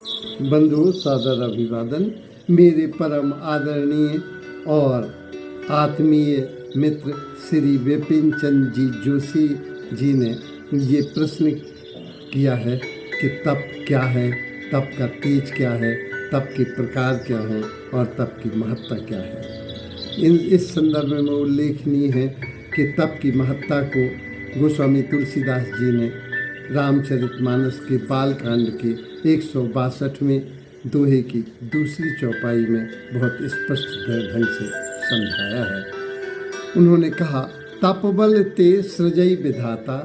बंधु सादर अभिवादन। मेरे परम आदरणीय और आत्मीय मित्र श्री विपिन चंद्र जी जोशी जी ने ये प्रश्न किया है कि तप क्या है, तप का तेज क्या है, तप के प्रकार क्या हैं और तप की महत्ता क्या है। इस संदर्भ में उल्लेखनीय है कि तप की महत्ता को गोस्वामी तुलसीदास जी ने रामचरितमानस के बालकांड के 162वें दोहे की दूसरी चौपाई में बहुत स्पष्ट ढंग से समझाया है। उन्होंने कहा, तप बल ते सृजई विधाता,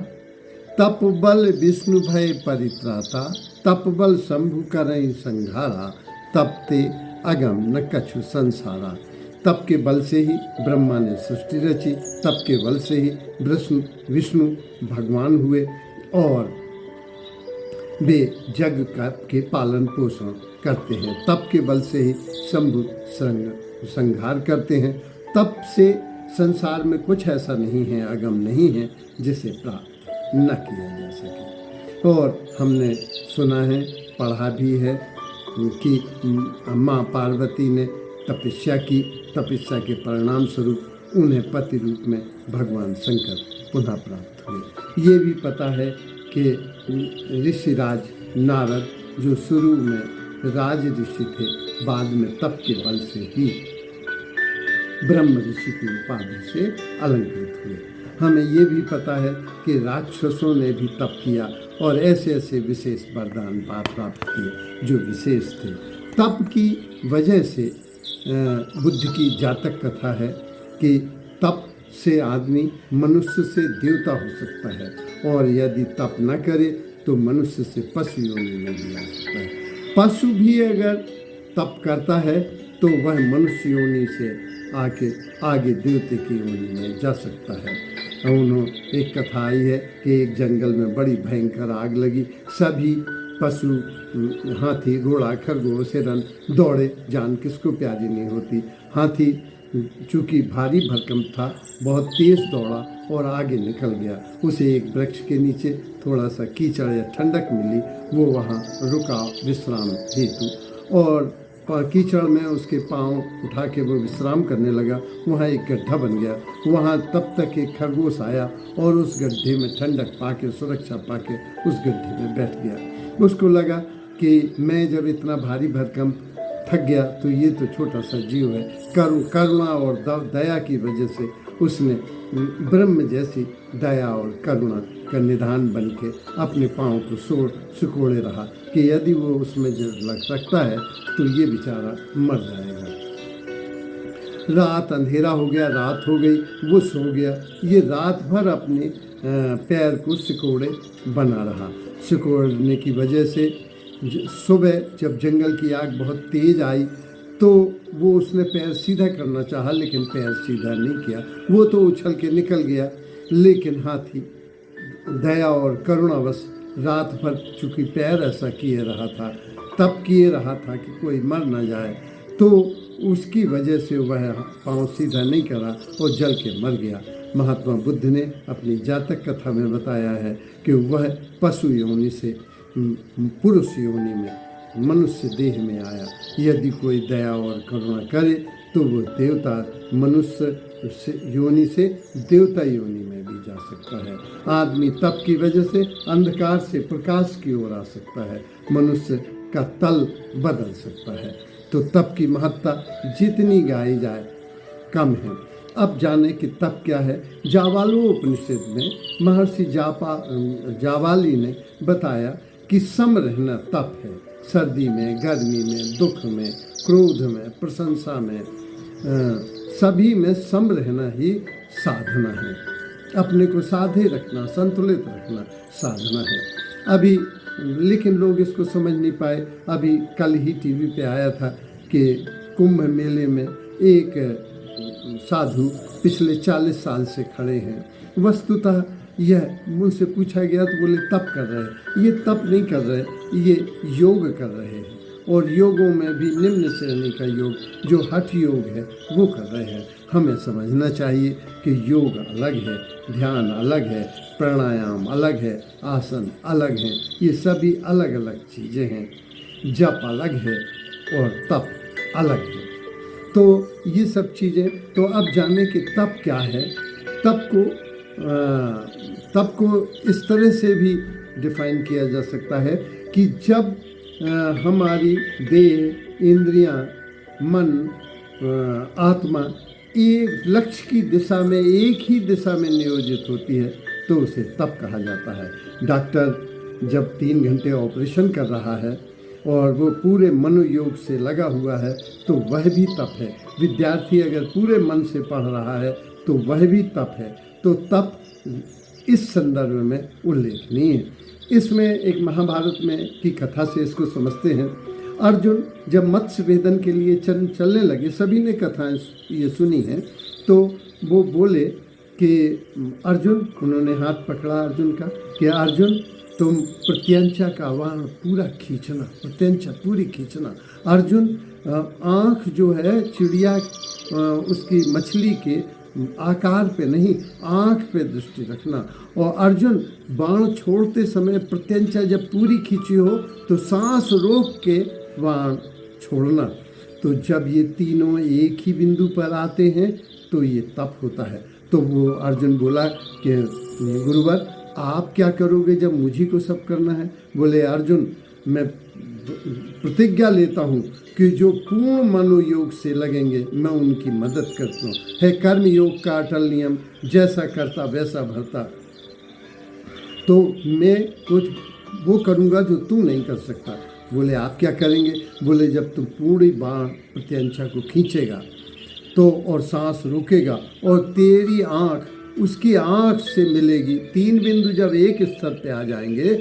तप बल विष्णु भय परित्राता, तप बल शंभु करई संघारा, तप ते अगम न कछु संसारा। तप के बल से ही ब्रह्मा ने सृष्टि रची, तप के बल से ही विष्णु भगवान हुए और वे जग के पालन पोषण करते हैं। तप के बल से ही शंभु संहार करते हैं। तप से संसार में कुछ ऐसा नहीं है, अगम नहीं है, जिसे प्राप्त न किया जा सके। और हमने सुना है, पढ़ा भी है कि माँ पार्वती ने तपस्या की, तपस्या के परिणाम स्वरूप उन्हें पति रूप में भगवान शंकर पुनः प्राप्त हुए। ये भी पता है कि ऋषिराज नारद जो शुरू में राज ऋषि थे, बाद में तप के बल से ही ब्रह्म ऋषि की उपाधि से अलंकृत हुए। हमें ये भी पता है कि राक्षसों ने भी तप किया और ऐसे ऐसे विशेष वरदान प्राप्त किए जो विशेष थे। तप की वजह से बुद्ध की जातक कथा है कि तप से आदमी मनुष्य से देवता हो सकता है और यदि तप न करे तो मनुष्य से पशु योनि में भी आ सकता है। पशु भी अगर तप करता है तो वह मनुष्य योनि से आगे देवते की योनि में जा सकता है। एक कथा आई है कि एक जंगल में बड़ी भयंकर आग लगी। सभी पशु, हाथी, घोड़ा, खरगोश, हिरन दौड़े, जान किसको प्यारी नहीं होती। हाथी चूँकि भारी भरकम था, बहुत तेज दौड़ा और आगे निकल गया। उसे एक वृक्ष के नीचे थोड़ा सा कीचड़ या ठंडक मिली, वो वहाँ रुका विश्राम हेतु और कीचड़ में उसके पाँव उठा के वो विश्राम करने लगा। वहाँ एक गड्ढा बन गया। वहाँ तब तक एक खरगोश आया और उस गड्ढे में ठंडक पाके, सुरक्षा पाके उस गड्ढे में बैठ गया। उसको लगा कि मैं जब इतना भारी भरकम थक गया तो ये तो छोटा सा जीव है। करुणा और दया की वजह से उसने ब्रह्म जैसी दया और करुणा का निधान बन के अपने पाँव को सिकोड़े रहा कि यदि वो उसमें लग सकता है तो ये बेचारा मर जाएगा। रात अंधेरा हो गया, रात हो गई, वो सो गया। ये रात भर अपने पैर को सिकोड़े बना रहा। सिकोड़ने की वजह से सुबह जब जंगल की आग बहुत तेज आई तो वो उसने पैर सीधा करना चाहा, लेकिन पैर सीधा नहीं किया। वो तो उछल के निकल गया, लेकिन हाथी दया और करुणावश रात भर चूँकि पैर ऐसा किए रहा था, तब किए रहा था कि कोई मर न जाए, तो उसकी वजह से वह पाँव सीधा नहीं करा और जल के मर गया। महात्मा बुद्ध ने अपनी जातक कथा में बताया है कि वह पशु योनि से पुरुष योनि में मनुष्य देह में आया। यदि कोई दया और करुणा करे तो वो देवता मनुष्य योनि से देवता योनि में भी जा सकता है। आदमी तप की वजह से अंधकार से प्रकाश की ओर आ सकता है, मनुष्य का तल बदल सकता है। तो तप की महत्ता जितनी गाई जाए कम है। अब जाने कि तप क्या है। जावालोपनिषद में महर्षि जावाली ने बताया कि सम रहना तप है। सर्दी में, गर्मी में, दुख में, क्रोध में, प्रशंसा में, सभी में सम रहना ही साधना है। अपने को साधे रखना, संतुलित रखना साधना है। अभी लेकिन लोग इसको समझ नहीं पाए। अभी कल ही टीवी पे आया था कि कुंभ मेले में एक साधु पिछले 40 साल से खड़े हैं। वस्तुतः यह मुझसे पूछा गया तो बोले तप कर रहे हैं। ये तप नहीं कर रहे, ये योग कर रहे हैं। और योगों में भी निम्न श्रेणी का योग जो हठ योग है वो कर रहे हैं। हमें समझना चाहिए कि योग अलग है, ध्यान अलग है, प्राणायाम अलग है, आसन अलग हैं। ये सभी अलग अलग चीज़ें हैं। जप अलग है और तप अलग है। तो ये सब चीज़ें, तो अब जाने कि तप क्या है। तप को इस तरह से भी डिफाइन किया जा सकता है कि जब हमारी देह, इंद्रियां, मन, आत्मा एक लक्ष्य की दिशा में, एक ही दिशा में नियोजित होती है, तो उसे तप कहा जाता है। डॉक्टर जब 3 घंटे ऑपरेशन कर रहा है और वो पूरे मनोयोग से लगा हुआ है, तो वह भी तप है। विद्यार्थी अगर पूरे मन से पढ़ रहा है तो वह भी तप है। तो तप इस संदर्भ में उल्लेखनीय है। इसमें एक महाभारत में की कथा से इसको समझते हैं। अर्जुन जब मत्स्य वेदन के लिए चलने लगे, सभी ने कथाएं ये सुनी हैं, तो वो बोले कि अर्जुन, उन्होंने हाथ पकड़ा अर्जुन का कि अर्जुन तुम प्रत्यंचा का वाण पूरा खींचना, प्रत्यंचा पूरी खींचना। अर्जुन आँख जो है चिड़िया उसकी मछली के आकार पे नहीं, आँख पे दृष्टि रखना। और अर्जुन बाण छोड़ते समय प्रत्यंचा जब पूरी खींची हो तो सांस रोक के बाण छोड़ना। तो जब ये तीनों एक ही बिंदु पर आते हैं तो ये तप होता है। तो वो अर्जुन बोला कि गुरुवर आप क्या करोगे जब मुझे को सब करना है? बोले अर्जुन, मैं प्रतिज्ञा लेता हूँ कि जो पूर्ण मनोयोग से लगेंगे मैं उनकी मदद करता हूँ। है कर्म योग का अटल नियम, जैसा करता वैसा भरता। तो मैं कुछ वो करूँगा जो तू नहीं कर सकता। बोले आप क्या करेंगे? बोले जब तू पूरी बाण प्रत्यंचा को खींचेगा तो और सांस रोकेगा और तेरी आँख उसकी आँख से मिलेगी, 3 बिंदु जब एक स्तर पे आ जाएंगे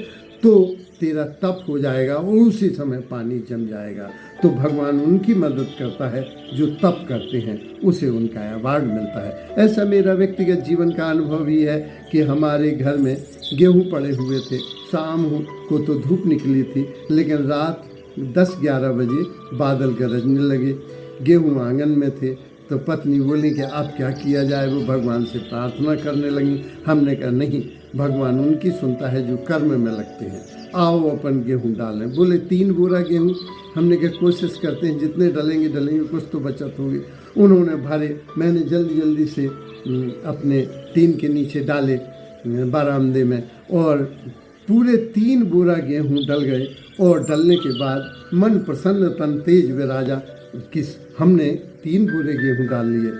तो तेरा तप हो जाएगा और उसी समय पानी जम जाएगा। तो भगवान उनकी मदद करता है जो तप करते हैं, उसे उनका अवार्ड मिलता है। ऐसा मेरा व्यक्तिगत जीवन का अनुभव भी है कि हमारे घर में गेहूं पड़े हुए थे। शाम को तो धूप निकली थी, लेकिन रात 10-11 बजे बादल गरजने लगे, गेहूं आंगन में थे। तो पत्नी बोली कि अब क्या किया जाए? वो भगवान से प्रार्थना करने लगी। हमने कहा नहीं, भगवान उनकी सुनता है जो कर्म में लगते हैं, आओ अपन गेहूं डालें। बोले 3 बोरा गेहूं। हमने कहा कोशिश करते हैं, जितने डलेंगे कुछ तो बचत होगी। उन्होंने भरे, मैंने जल्दी से अपने टीन के नीचे डाले बरामदे में, और पूरे 3 बोरा गेहूं डल गए। और डलने के बाद मन प्रसन्न तन तेज विराजा, किस हमने 3 बोरे गेहूं डाल लिए।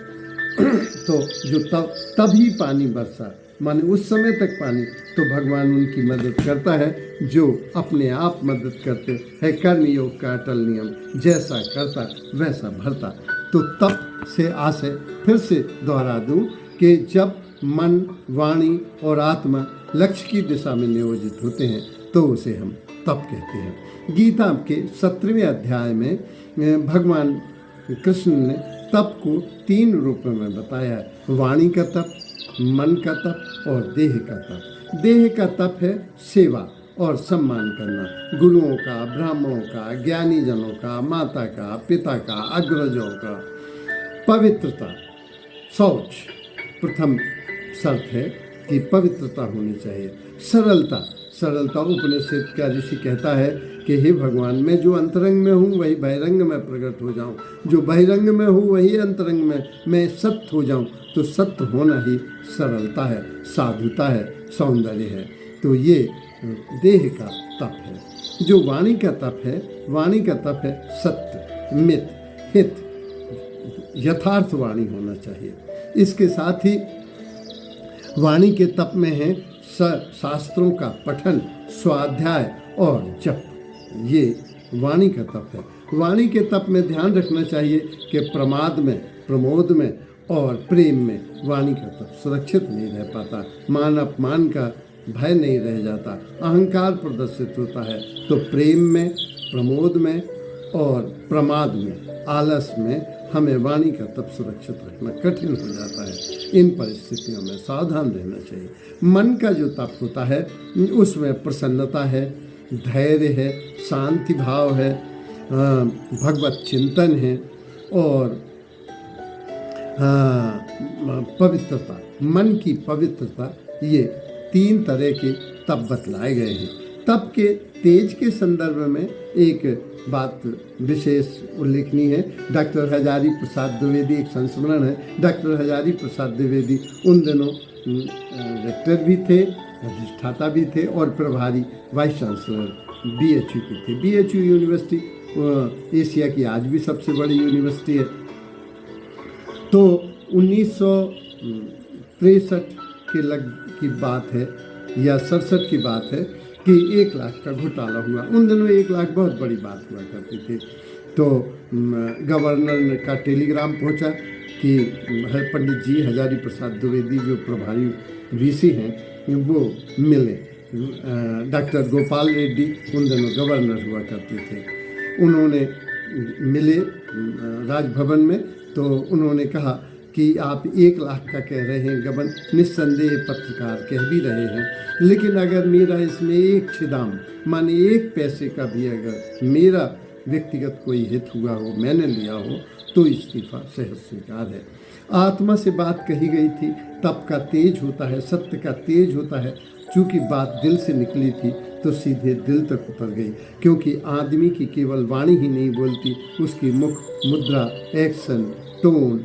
तो जो तभी पानी बरसा, माने उस समय तक पानी। तो भगवान उनकी मदद करता है जो अपने आप मदद करते हैं। कर्म योग का अटल नियम, जैसा करता वैसा भरता। तो तप से आशय फिर से दोहरा दूं कि जब मन, वाणी और आत्मा लक्ष्य की दिशा में नियोजित होते हैं तो उसे हम तप कहते हैं। गीता के 17वें अध्याय में भगवान कृष्ण ने तप को 3 रूपों में बताया है। वाणी का तप, मन का तप और देह का तप। देह का तप है सेवा और सम्मान करना, गुरुओं का, ब्राह्मणों का, ज्ञानी जनों का, माता का, पिता का, अग्रजों का। पवित्रता, शौच प्रथम शर्त है कि पवित्रता होनी चाहिए। सरलता उपनिषद का ऋषि कहता है कि हे भगवान, मैं जो अंतरंग में हूँ वही बहिरंग में प्रकट हो जाऊँ, जो बहिरंग में हूँ वही अंतरंग में मैं सत्य हो जाऊँ। तो सत्य होना ही सरलता है, साधुता है, सौंदर्य है। तो ये देह का तप है। जो वाणी का तप है, वाणी का तप है सत्य, मित, हित, यथार्थ वाणी होना चाहिए। इसके साथ ही वाणी के तप में है शास्त्रों का पठन, स्वाध्याय और जप। ये वाणी का तप है। वाणी के तप में ध्यान रखना चाहिए कि प्रमाद में, प्रमोद में और प्रेम में वाणी का तप सुरक्षित नहीं रह पाता। मान अपमान का भय नहीं रह जाता, अहंकार प्रदर्शित होता है। तो प्रेम में, प्रमोद में और प्रमाद में, आलस में हमें वाणी का तप सुरक्षित रखना कठिन हो जाता है। इन परिस्थितियों में सावधान रहना चाहिए। मन का जो तप होता है उसमें प्रसन्नता है, धैर्य है, शांति भाव है, भगवत चिंतन है और पवित्रता, मन की पवित्रता। ये 3 तरह के तप बतलाए गए हैं। तप के तेज के संदर्भ में एक बात विशेष उल्लेखनीय है। डॉक्टर हजारी प्रसाद द्विवेदी, एक संस्मरण है, डॉक्टर हजारी प्रसाद द्विवेदी उन दिनों रेक्टर भी थे, अधिष्ठाता भी थे और प्रभारी वाइस चांसलर BHU के थे। BHU यूनिवर्सिटी एशिया की आज भी सबसे बड़ी यूनिवर्सिटी है। तो 1963 की बात है या 67 की बात है कि 1 लाख का घोटाला हुआ। उन दिनों 1 लाख बहुत बड़ी बात हुआ करती थी। तो गवर्नर का टेलीग्राम पहुंचा कि पंडित जी हजारी प्रसाद द्विवेदी जो प्रभारी VC हैं वो मिले। डॉक्टर गोपाल रेड्डी उन दिनों गवर्नर हुआ करते थे, उन्होंने मिले राजभवन में। तो उन्होंने कहा कि आप 1 लाख का कह रहे हैं गबन, निस्संदेह पत्रकार कह भी रहे हैं, लेकिन अगर मेरा इसमें एक छिदाम माने 1 पैसे का भी अगर मेरा व्यक्तिगत कोई हित हुआ हो, मैंने लिया हो, तो इस्तीफा सहज स्वीकार है। आत्मा से बात कही गई थी। तप का तेज होता है, सत्य का तेज होता है। चूँकि बात दिल से निकली थी तो सीधे दिल तक उतर गई, क्योंकि आदमी की केवल वाणी ही नहीं बोलती, उसकी मुख मुद्रा, एक्शन, टोन,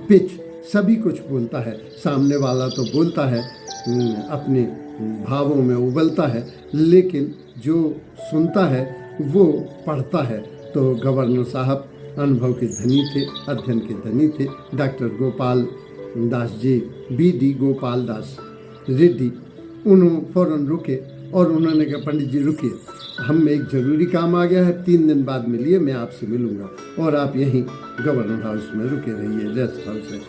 पिच सभी कुछ बोलता है। सामने वाला तो बोलता है, अपने भावों में उबलता है, लेकिन जो सुनता है वो पढ़ता है। तो गवर्नर साहब अनुभव के धनी थे, अध्ययन के धनी थे। डॉक्टर गोपाल दास जी, BD गोपाल दास रेड्डी, उन्होंने फ़ौरन रुके और उन्होंने कहा पंडित जी रुकिए, हम एक ज़रूरी काम आ गया है, 3 दिन बाद मिलिए, मैं आपसे मिलूँगा और आप यहीं गवर्नर हाउस में रुके रहिए, रेस्ट हाउस है।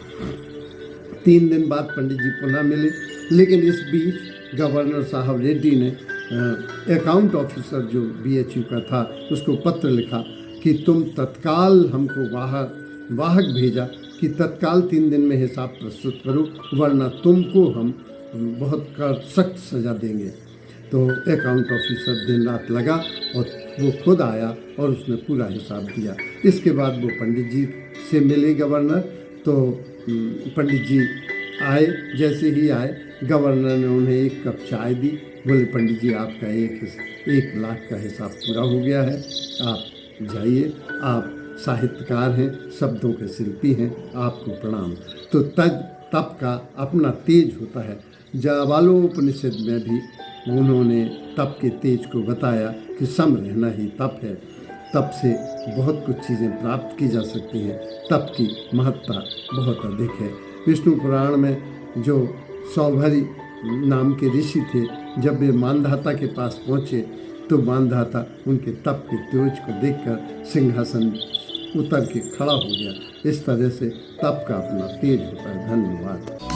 3 दिन बाद पंडित जी पुनः मिले, लेकिन इस बीच गवर्नर साहब रेड्डी ने अकाउंट ऑफिसर जो BHU का था उसको पत्र लिखा कि तुम तत्काल हमको वाहक भेजा कि तत्काल 3 दिन में हिसाब प्रस्तुत करो, वरना तुमको हम बहुत सख्त सज़ा देंगे। तो अकाउंट ऑफिसर दिन रात लगा और वो खुद आया और उसने पूरा हिसाब दिया। इसके बाद वो पंडित जी से मिले गवर्नर। तो पंडित जी आए, जैसे ही आए गवर्नर ने उन्हें 1 कप चाय दी। बोले पंडित जी आपका 1 लाख का हिसाब पूरा हो गया है, आप जाइए, आप साहित्यकार हैं, शब्दों के शिल्पी हैं, आपको प्रणाम। तो तप का अपना तेज होता है। जाबालोपनिषद में भी उन्होंने तप के तेज को बताया कि सम रहना ही तप है। तप से बहुत कुछ चीज़ें प्राप्त की जा सकती हैं। तप की महत्ता बहुत अधिक है। विष्णु पुराण में जो सौभरी नाम के ऋषि थे, जब वे मानधाता के पास पहुँचे तो मानधाता उनके तप के तेज को देखकर सिंहासन उतर के खड़ा हो गया। इस तरह से तप का अपना तेज होता है। धन्यवाद।